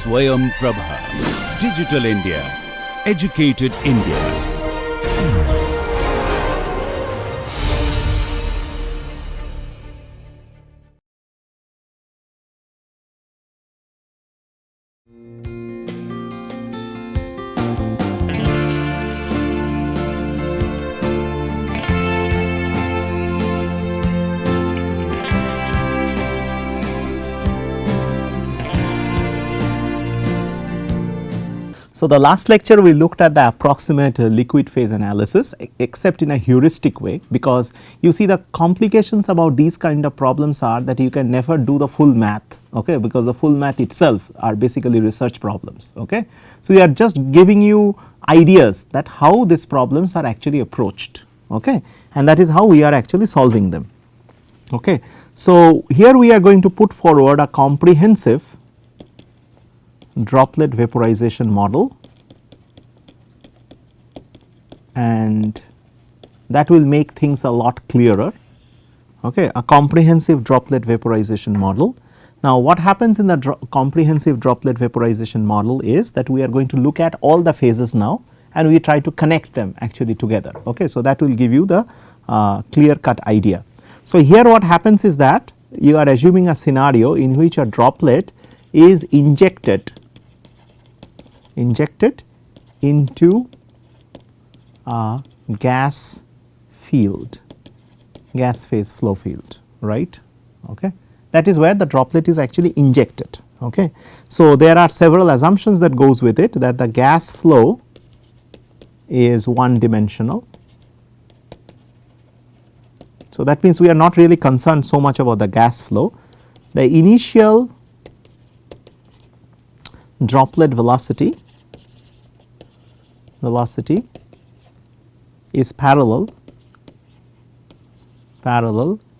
SwayamPrabha. Digital India. Educated India. So, the last lecture we looked at the approximate liquid phase analysis except in a heuristic way, because you see the complications about these kind of problems are that you can never do the full math, okay, because the full math itself are basically research problems. Okay. So, we are just giving you ideas that how these problems are actually approached, okay, and that is how we are actually solving them. Okay. So, here we are going to put forward a comprehensive droplet vaporization model, and that will make things a lot clearer. Okay, a comprehensive droplet vaporization model. Now, what happens in the comprehensive droplet vaporization model is that we are going to look at all the phases now and we try to connect them actually together. Okay, so, that will give you the clear cut idea. So, here what happens is that you are assuming a scenario in which a droplet is injected into a gas field, gas phase flow field, right. Okay. That is where the droplet is actually injected. Okay. So, there are several assumptions that goes with it, that the gas flow is one dimensional. So, that means we are not really concerned so much about the gas flow. The initial droplet velocity is parallel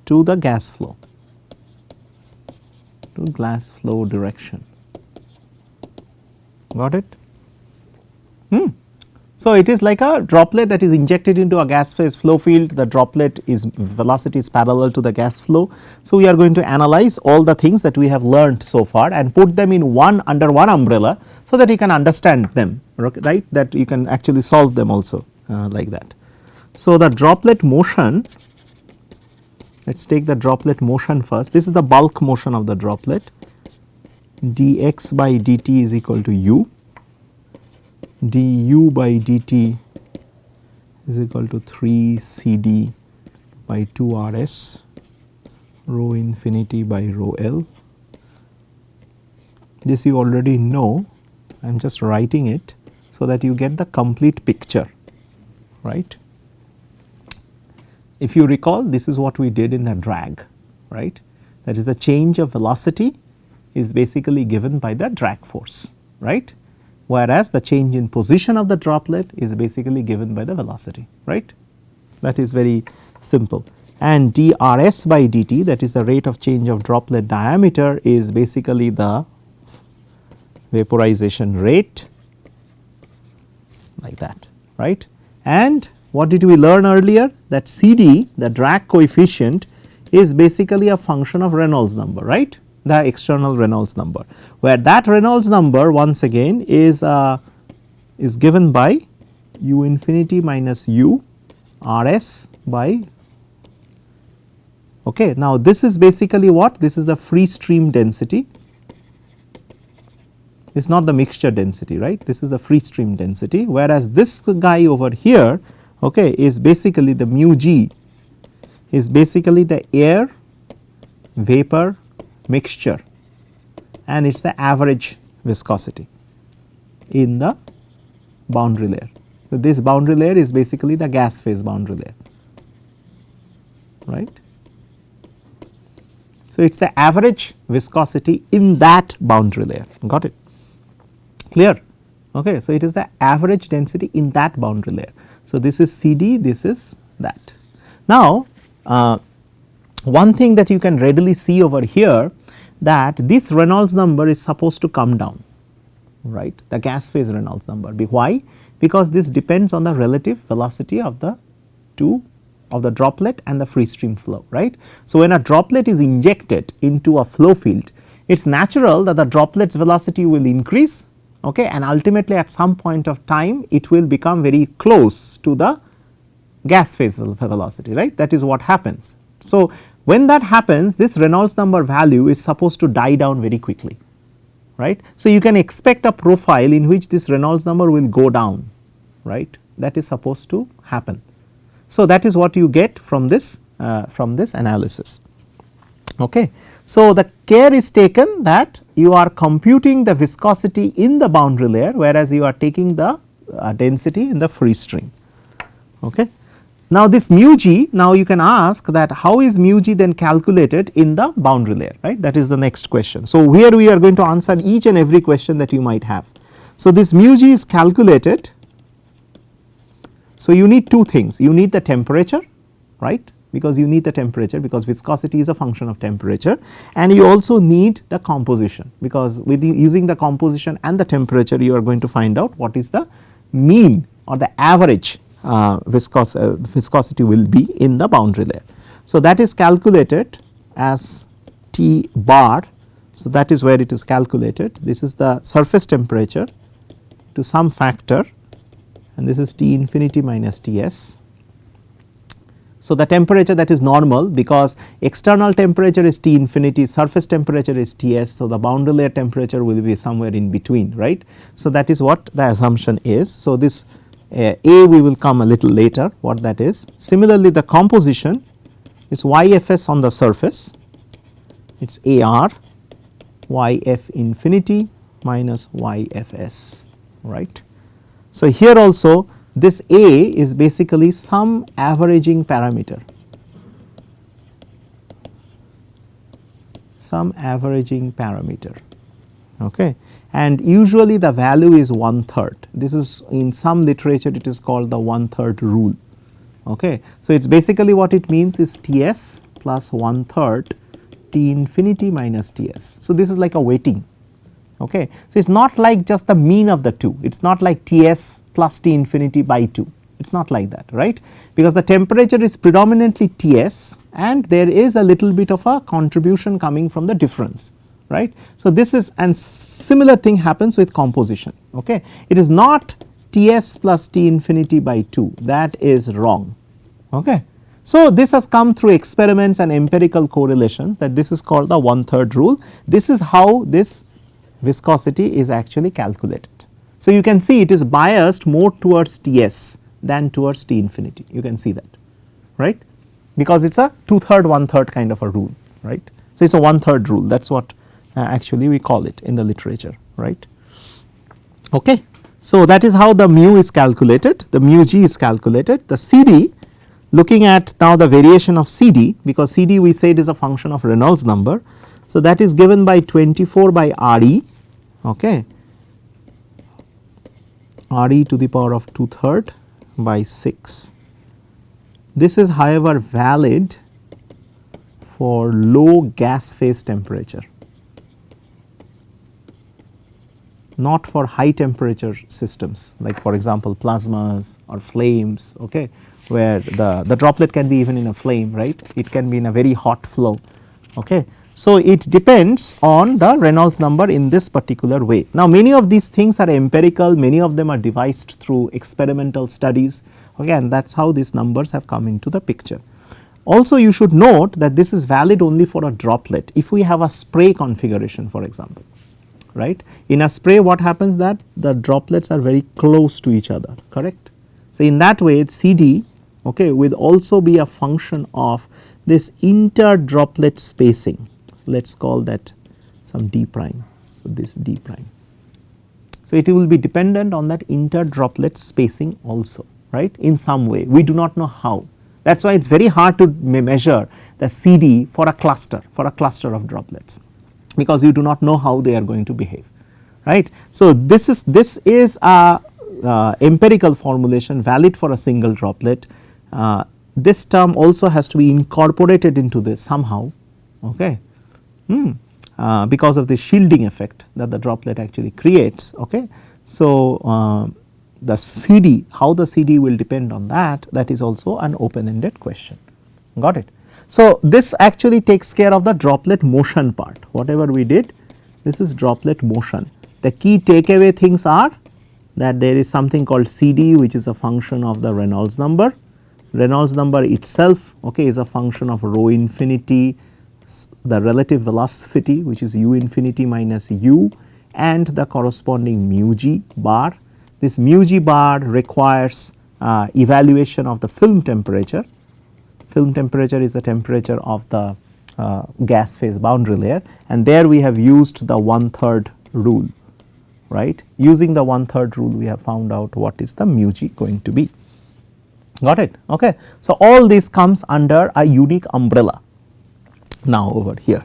to the gas flow, direction. Got it? So, it is like a droplet that is injected into a gas phase flow field, the droplet is velocity is parallel to the gas flow. So, we are going to analyze all the things that we have learned so far and put them in under one umbrella, so that you can understand them, right, that you can actually solve them also like that. So, the droplet motion, let us take the droplet motion first. This is the bulk motion of the droplet, dx by dt is equal to u, du by dt is equal to 3 CD by 2 Rs rho infinity by rho L. This you already know, I am just writing it so that you get the complete picture, right. If you recall, this is what we did in the drag, right, that is the change of velocity is basically given by the drag force, right, whereas the change in position of the droplet is basically given by the velocity, right. That is very simple. And dRs by dt, that is the rate of change of droplet diameter, is basically the vaporization rate, like that, right. And what did we learn earlier? That CD, the drag coefficient, is basically a function of Reynolds number, right, the external Reynolds number, where that Reynolds number once again is given by u infinity minus u Rs by. Okay. Now, this is basically what? This is the free stream density, it is not the mixture density, right, this is the free stream density, whereas this guy over here, okay, is basically the mu g is basically the air vapor mixture, and it is the average viscosity in the boundary layer. So, this boundary layer is basically the gas phase boundary layer, right. So, it is the average viscosity in that boundary layer, got it, clear. Okay. So, it is the average density in that boundary layer. So, this is CD, this is that. Now, one thing that you can readily see over here, that this Reynolds number is supposed to come down, right, the gas phase Reynolds number. Why? Because this depends on the relative velocity of the droplet and the free stream flow, right. So, when a droplet is injected into a flow field, it is natural that the droplet's velocity will increase, okay, and ultimately at some point of time it will become very close to the gas phase velocity, right, that is what happens. So, when that happens, this Reynolds number value is supposed to die down very quickly, right. So, you can expect a profile in which this Reynolds number will go down, right, that is supposed to happen. So, that is what you get from this analysis. Okay. So, the care is taken that you are computing the viscosity in the boundary layer, whereas you are taking the density in the free stream. Okay. Now, this mu g, now you can ask that how is mu g then calculated in the boundary layer, right, that is the next question. So, here we are going to answer each and every question that you might have. So, this mu g is calculated. So, you need two things, you need the temperature, right, because you need the temperature, because viscosity is a function of temperature, and you also need the composition, because with using the composition and the temperature you are going to find out what is the mean or the average viscosity will be in the boundary layer. So, that is calculated as T bar. So, that is where it is calculated, this is the surface temperature to some factor, and this is T infinity minus Ts. So, the temperature that is normal, because external temperature is T infinity, surface temperature is Ts. So, the boundary layer temperature will be somewhere in between, right. So, that is what the assumption is. So, this A we will come a little later what that is. Similarly, the composition is YFS on the surface, it is AR YF infinity minus YFS, right. So, here also this A is basically some averaging parameter, okay, and usually the value is 1/3. This is in some literature it is called the 1/3 rule. Okay. So, it is basically what it means is Ts plus 1/3 T infinity minus Ts. So, this is like a weighting. Okay. So, it is not like just the mean of the two, it is not like Ts plus T infinity by 2, it is not like that, right, because the temperature is predominantly Ts and there is a little bit of a contribution coming from the difference, right. So, this is, and similar thing happens with composition. Okay. It is not Ts plus T infinity by 2, that is wrong. Okay. So, this has come through experiments and empirical correlations, that this is called the 1/3 rule. This is how this viscosity is actually calculated. So, you can see it is biased more towards Ts than towards T infinity, you can see that, right, because it is a 2/3 1/3 kind of a rule, right. So, it is a 1/3 rule, that is what actually we call it in the literature, right. Okay. So, that is how the mu is calculated, the mu g is calculated. The CD, looking at now the variation of CD, because CD we said is a function of Reynolds number. So, that is given by 24 by Re, okay, Re to the power of 2/3 by 6. This is however valid for low gas phase temperature, not for high temperature systems, like for example plasmas or flames, okay, where the droplet can be even in a flame, right, it can be in a very hot flow. Okay. So, it depends on the Reynolds number in this particular way. Now, many of these things are empirical, many of them are devised through experimental studies, okay, and that is how these numbers have come into the picture. Also, you should note that this is valid only for a droplet. If we have a spray configuration, for example, right, in a spray what happens, that the droplets are very close to each other, correct. So, in that way CD, okay, will also be a function of this inter droplet spacing. Let us call that some d prime. So, this d prime. So, it will be dependent on that inter droplet spacing also, right, in some way, we do not know how. That is why it is very hard to measure the CD for a cluster of droplets, because you do not know how they are going to behave, right. So, this is a empirical formulation valid for a single droplet. This term also has to be incorporated into this somehow, okay, because of the shielding effect that the droplet actually creates. Okay. So, the CD, how the CD will depend on that, that is also an open ended question, got it. So, this actually takes care of the droplet motion part, whatever we did this is droplet motion. The key takeaway things are that there is something called CD, which is a function of the Reynolds number. Reynolds number itself, okay, is a function of rho infinity, the relative velocity, which is u infinity minus u, and the corresponding mu g bar. This mu g bar requires evaluation of the film temperature. Film temperature is the temperature of the gas phase boundary layer, and there we have used the 1/3 rule, right. Using the 1/3 rule, we have found out what is the mu g going to be. Got it? Okay. So, all this comes under a unique umbrella now over here.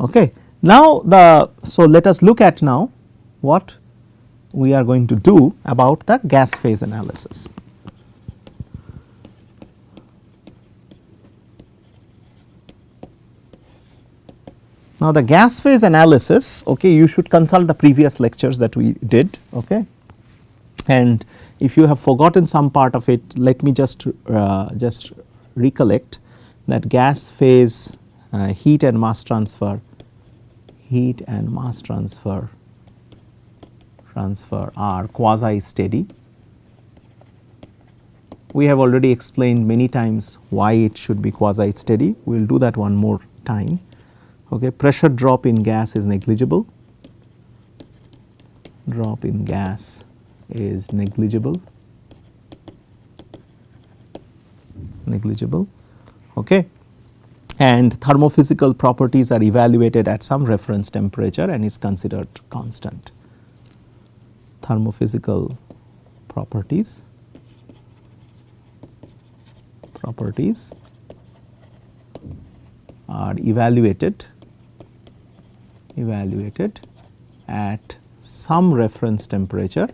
Okay. Now, so let us look at now what we are going to do about the gas phase analysis. Now, the gas phase analysis, okay, you should consult the previous lectures that we did, okay. And if you have forgotten some part of it, let me just recollect that gas phase heat and mass transfer are quasi steady. We have already explained many times why it should be quasi steady. We will do that one more time. Okay. Pressure drop in gas is negligible. Drop in gas is negligible. Okay. And thermophysical properties are evaluated at some reference temperature and is considered constant. Thermophysical properties are evaluated at some reference temperature,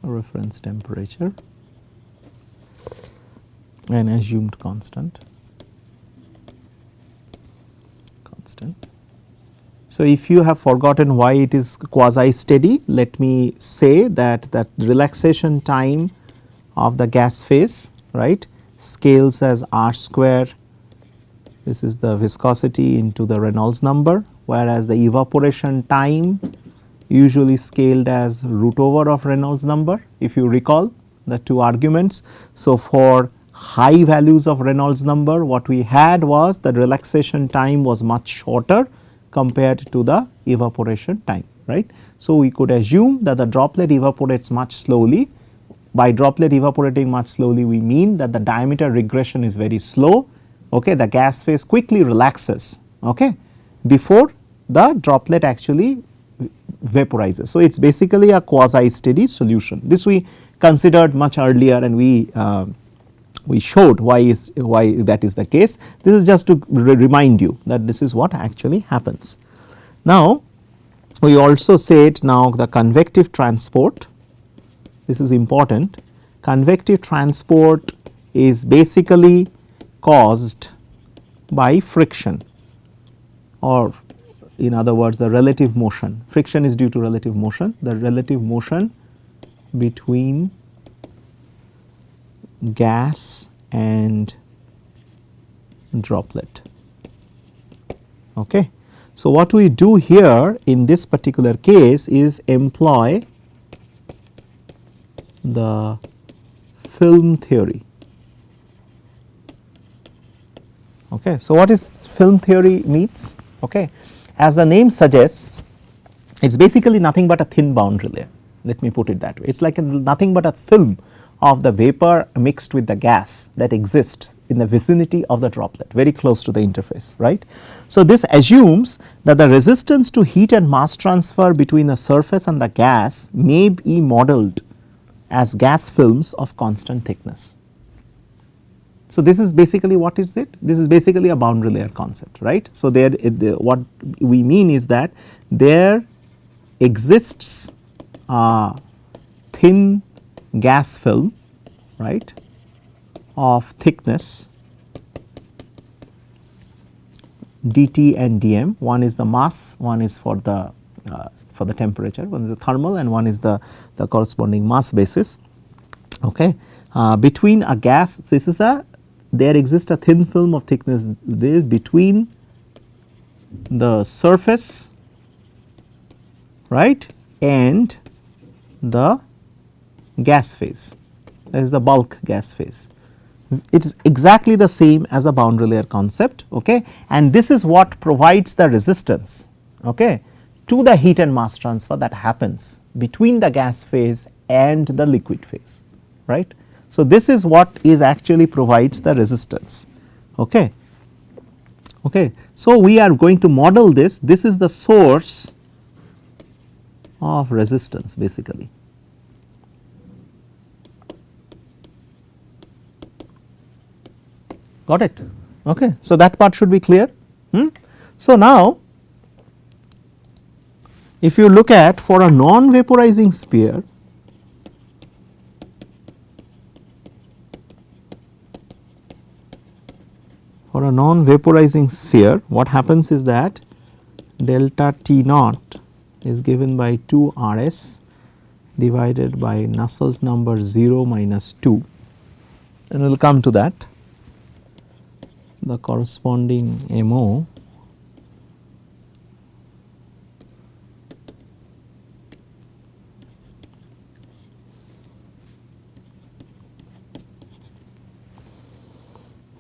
reference temperature and assumed constant. So, if you have forgotten why it is quasi steady, let me say that relaxation time of the gas phase, right, scales as r square. This is the viscosity into the Reynolds number, whereas the evaporation time usually scaled as root over of Reynolds number, if you recall the two arguments. So, for high values of Reynolds number, what we had was the relaxation time was much shorter compared to the evaporation time, right. So, we could assume that the droplet evaporates much slowly. By droplet evaporating much slowly, we mean that the diameter regression is very slow, okay. The gas phase quickly relaxes, okay, before the droplet actually vaporizes. So, it is basically a quasi steady solution. This we considered much earlier, and we showed why that is the case. This is just to remind you that this is what actually happens. Now, we also said now the convective transport, this is important. Convective transport is basically caused by friction, or in other words the relative motion. Friction is due to relative motion, the relative motion between gas and droplet. Okay. So, what we do here in this particular case is employ the film theory. Okay. So, what is film theory means? Okay. As the name suggests, it is basically nothing but a thin boundary layer, let me put it that way. It is like nothing but a film of the vapor mixed with the gas that exists in the vicinity of the droplet, very close to the interface, right. So, this assumes that the resistance to heat and mass transfer between the surface and the gas may be modeled as gas films of constant thickness. So, this is basically what is it? This is basically a boundary layer concept, right. So, there what we mean is that there exists a thin gas film, right, of thickness dt and dm. One is the mass, one is for the temperature, one is the thermal, and one is the corresponding mass basis. Okay. between a gas, this is a, there exists a thin film of thickness there between the surface, right, and the gas phase, that is the bulk gas phase. It is exactly the same as a boundary layer concept, okay, and this is what provides the resistance, okay, to the heat and mass transfer that happens between the gas phase and the liquid phase, right. So, this is what is actually provides the resistance, okay. Okay. So, we are going to model this, this is the source of resistance basically. Got it? Okay. So, that part should be clear. So, now if you look at for a non vaporizing sphere, for a non vaporizing sphere, what happens is that delta T naught is given by 2 R s divided by Nusselt number 0 minus 2, and we will come to that, the corresponding MO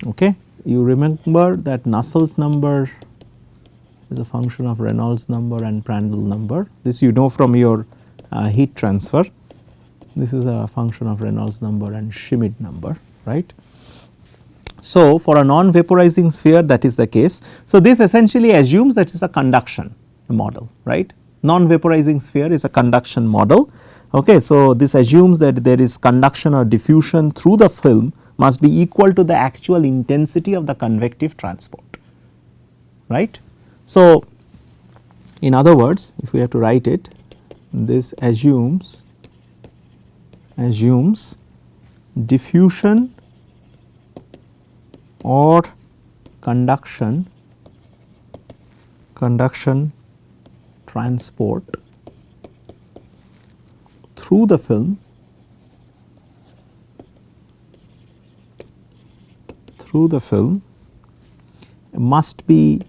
okay. You remember that Nusselt number is a function of Reynolds number and Prandtl number, this you know from your heat transfer, this is a function of Reynolds number and Schmidt number, right. So, for a non vaporizing sphere that is the case. So, this essentially assumes that it is a conduction model, right, non vaporizing sphere is a conduction model, okay. So, this assumes that there is conduction or diffusion through the film must be equal to the actual intensity of the convective transport, right. So, in other words, if we have to write it, this assumes diffusion or conduction transport through the film must be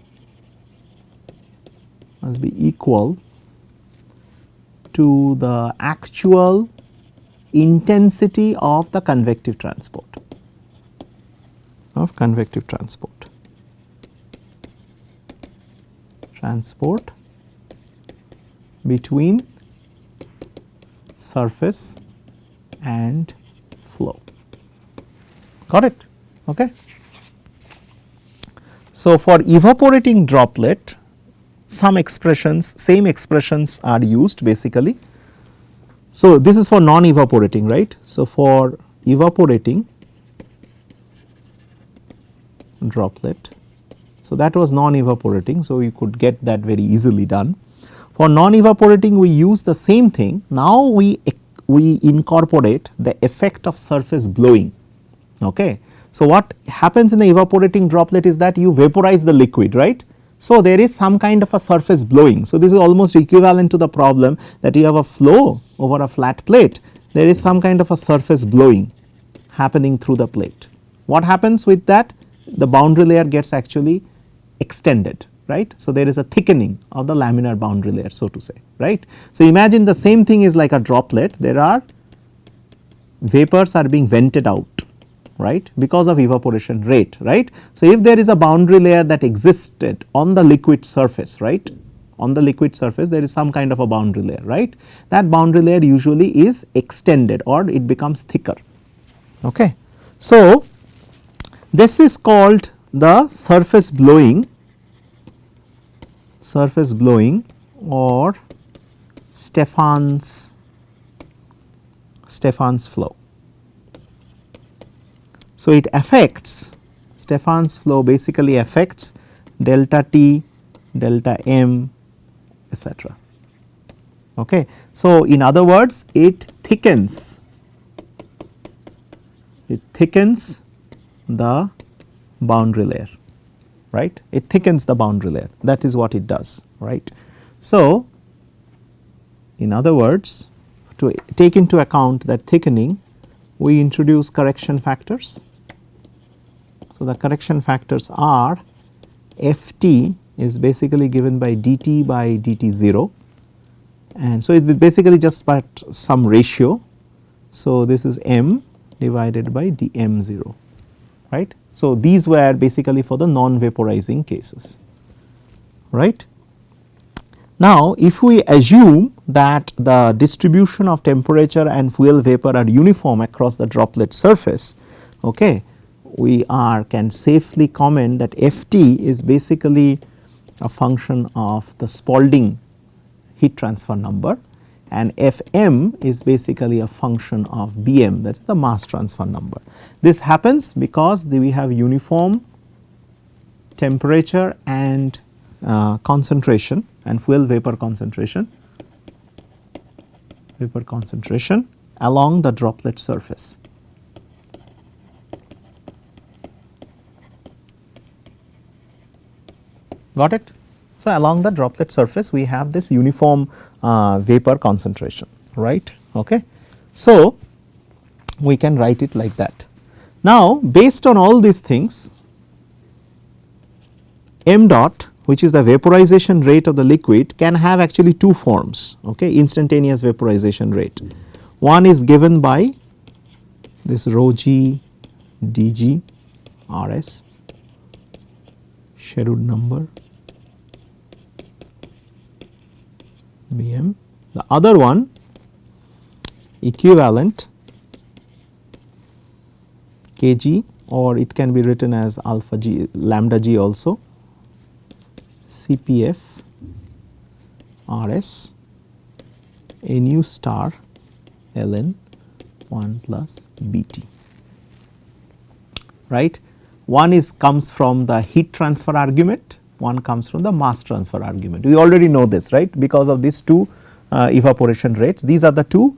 equal to the actual intensity of the convective transport between surface and flow. Got it? Okay. So, for evaporating droplet, some expressions, same expressions are used basically. So, this is for non evaporating, right. So, for evaporating droplet, so that was non evaporating, so you could get that very easily done. For non evaporating we use the same thing, now we incorporate the effect of surface blowing, okay. So, what happens in the evaporating droplet is that you vaporize the liquid, right. So, there is some kind of a surface blowing. So, this is almost equivalent to the problem that you have a flow over a flat plate, there is some kind of a surface blowing happening through the plate. What happens with that? The boundary layer gets actually extended, right. So, there is a thickening of the laminar boundary layer, so to say, right. So, imagine the same thing is like a droplet, there are vapors are being vented out, right, because of evaporation rate, right. So, if there is a boundary layer that existed on the liquid surface, right, on the liquid surface there is some kind of a boundary layer, right, that boundary layer usually is extended or it becomes thicker, okay. So, this is called the surface blowing or Stefan's flow. So, it affects Stefan's flow basically affects delta T, delta M, etc. Okay. So, in other words it thickens the boundary layer, right, it thickens the boundary layer, that is what it does, right. So, in other words, to take into account that thickening, we introduce correction factors. So, the correction factors are Ft is basically given by dt by dt 0, and so it is basically just but some ratio. So, this is m divided by dm 0, right. So, these were basically for the non vaporizing cases, right. Now, if we assume that the distribution of temperature and fuel vapor are uniform across the droplet surface, okay, we can safely comment that Ft is basically a function of the Spalding heat transfer number, and Fm is basically a function of Bm, that is the mass transfer number. This happens because we have uniform temperature and concentration and fuel vapor concentration along the droplet surface. Got it? So, along the droplet surface we have this uniform vapor concentration, right. Okay. So, we can write it like that. Now, based on all these things, m dot, which is the vaporization rate of the liquid, can have actually two forms, okay, instantaneous vaporization rate. One is given by this rho g dg rs, Sherwood number Bm. The other one equivalent kg, or it can be written as alpha g lambda g also, Cpf Rs Nu star ln 1 plus Bt, right. One comes from the heat transfer argument, one comes from the mass transfer argument. We already know this, right, because of these two evaporation rates. These are the two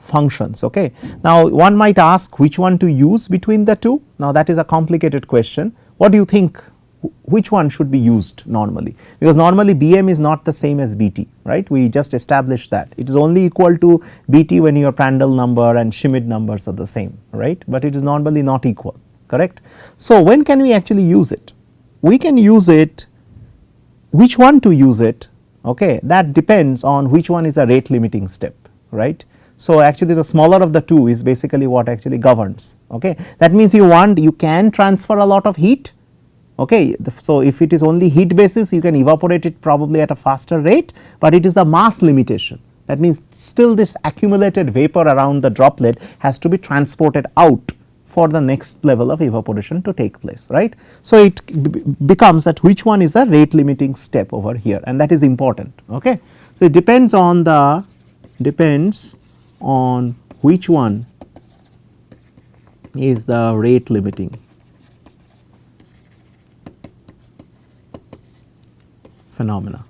functions. Okay. Now, one might ask which one to use between the two. Now, that is a complicated question. What do you think, which one should be used normally? Because normally Bm is not the same as Bt, right. We just established that it is only equal to Bt when your Prandtl number and Schmidt numbers are the same, right, but it is normally not equal, correct. So, when can we actually use it? We can use it, which one to use it, okay, that depends on which one is a rate limiting step, right. So, actually the smaller of the two is basically what actually governs, okay. That means you can transfer a lot of heat, okay. So, if it is only heat basis, you can evaporate it probably at a faster rate, but it is the mass limitation. That means still this accumulated vapor around the droplet has to be transported out for the next level of evaporation to take place, right. So, it becomes that which one is the rate limiting step over here, and that is important, okay. So, it depends on which one is the rate limiting phenomena,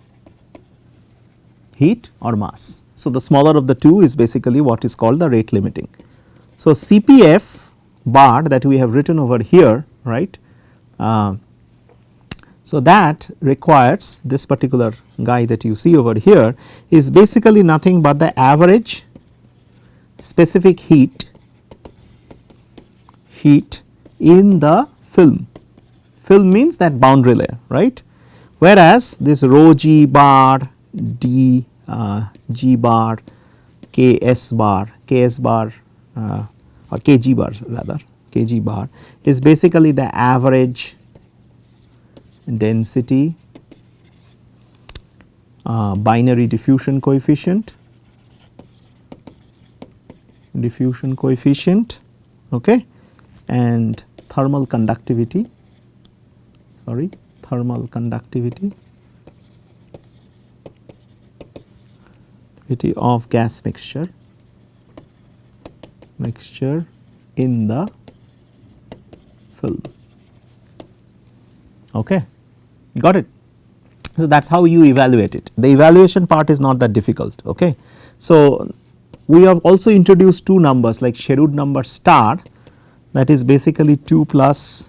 heat or mass. So, the smaller of the two is basically what is called the rate limiting. So, Cpf bar that we have written over here, right. So, that requires this particular guy that you see over here is basically nothing but the average specific heat in the film. Film means that boundary layer, right. Whereas, this rho g bar d g bar ks bar or kg bar rather, kg bar is basically the average density binary diffusion coefficient, okay, and thermal conductivity of gas mixture in the film, okay, got it. So, that is how you evaluate it. The evaluation part is not that difficult, okay. So, we have also introduced two numbers like Sherwood number star, that is basically 2 plus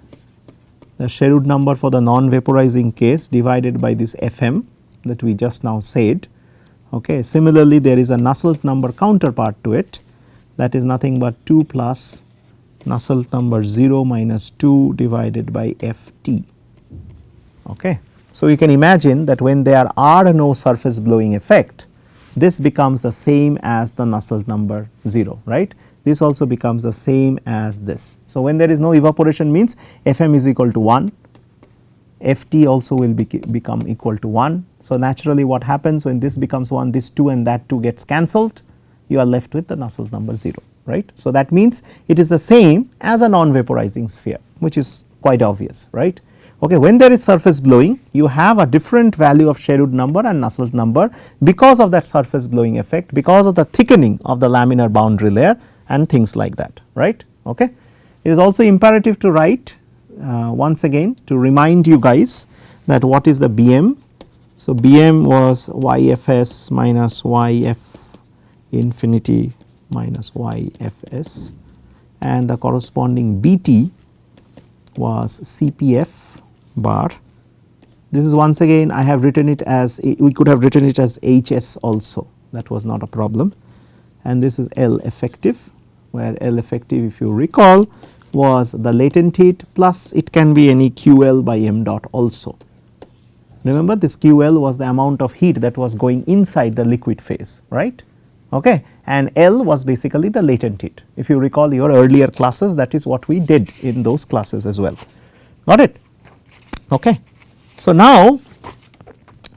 the Sherwood number for the non vaporizing case divided by this Fm that we just now said, okay. Similarly, there is a Nusselt number counterpart to it, that is nothing but 2 plus Nusselt number 0 minus 2 divided by Ft. Okay. So, you can imagine that when there are no surface blowing effect, this becomes the same as the Nusselt number 0, right. This also becomes the same as this. So, when there is no evaporation means Fm is equal to 1, Ft also will become equal to 1. So, naturally what happens when this becomes 1, this 2 and that 2 gets cancelled, you are left with the Nusselt number 0, right. So, that means it is the same as a non-vaporizing sphere, which is quite obvious, right. Okay, when there is surface blowing, you have a different value of Sherwood number and Nusselt number because of that surface blowing effect, because of the thickening of the laminar boundary layer and things like that, right. Okay. It is also imperative to write once again to remind you guys that what is the Bm. So, Bm was Yfs minus Yf infinity minus Yfs, and the corresponding Bt was Cpf bar. This is once again I have written it as, we could have written it as Hs also, that was not a problem, and this is L effective, where L effective, if you recall, was the latent heat plus it can be any QL by m dot also. Remember, this QL was the amount of heat that was going inside the liquid phase, right. Okay. And L was basically the latent heat. If you recall your earlier classes, that is what we did in those classes as well. Got it? Okay. So, now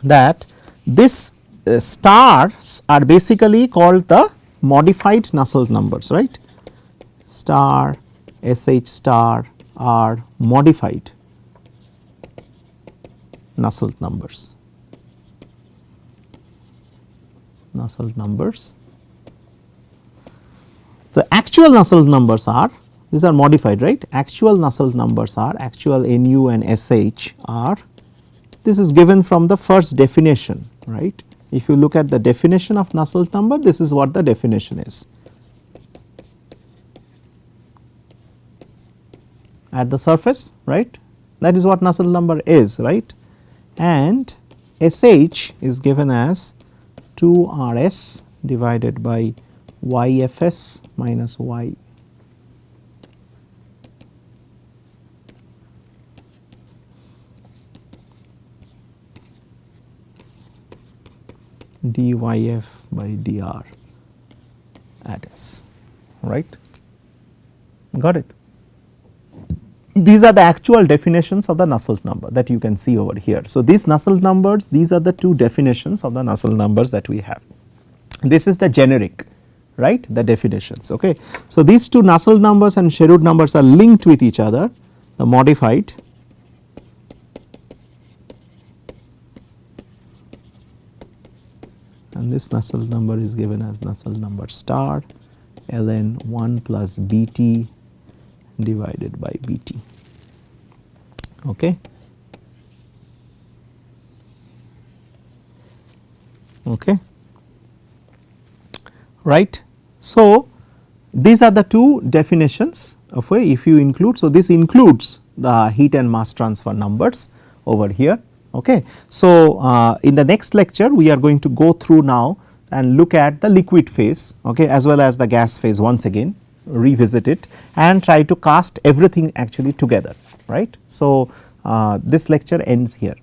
that this stars are basically called the modified Nusselt numbers, right. Star, SH star are modified Nusselt numbers. Nusselt numbers. The actual Nusselt numbers are, these are modified, right. Actual Nusselt numbers are, actual Nu and Sh are, this is given from the first definition, right. If you look at the definition of Nusselt number, this is what the definition is. At the surface, right, that is what Nusselt number is, right, and Sh is given as 2 Rs divided by Yfs minus Y dyf by dr at S, right. Got it? These are the actual definitions of the Nusselt number that you can see over here. So, these Nusselt numbers, these are the two definitions of the Nusselt numbers that we have. This is the generic, right, the definitions. Okay. So, these two Nusselt numbers and Sherwood numbers are linked with each other, the modified and this Nusselt number is given as Nusselt number star ln 1 plus Bt divided by Bt. Okay. Okay. Right. So, these are the two definitions of a, if you include. So, this includes the heat and mass transfer numbers over here. Okay. So, in the next lecture we are going to go through now and look at the liquid phase, okay, as well as the gas phase once again, revisit it and try to cast everything actually together, right. So, this lecture ends here.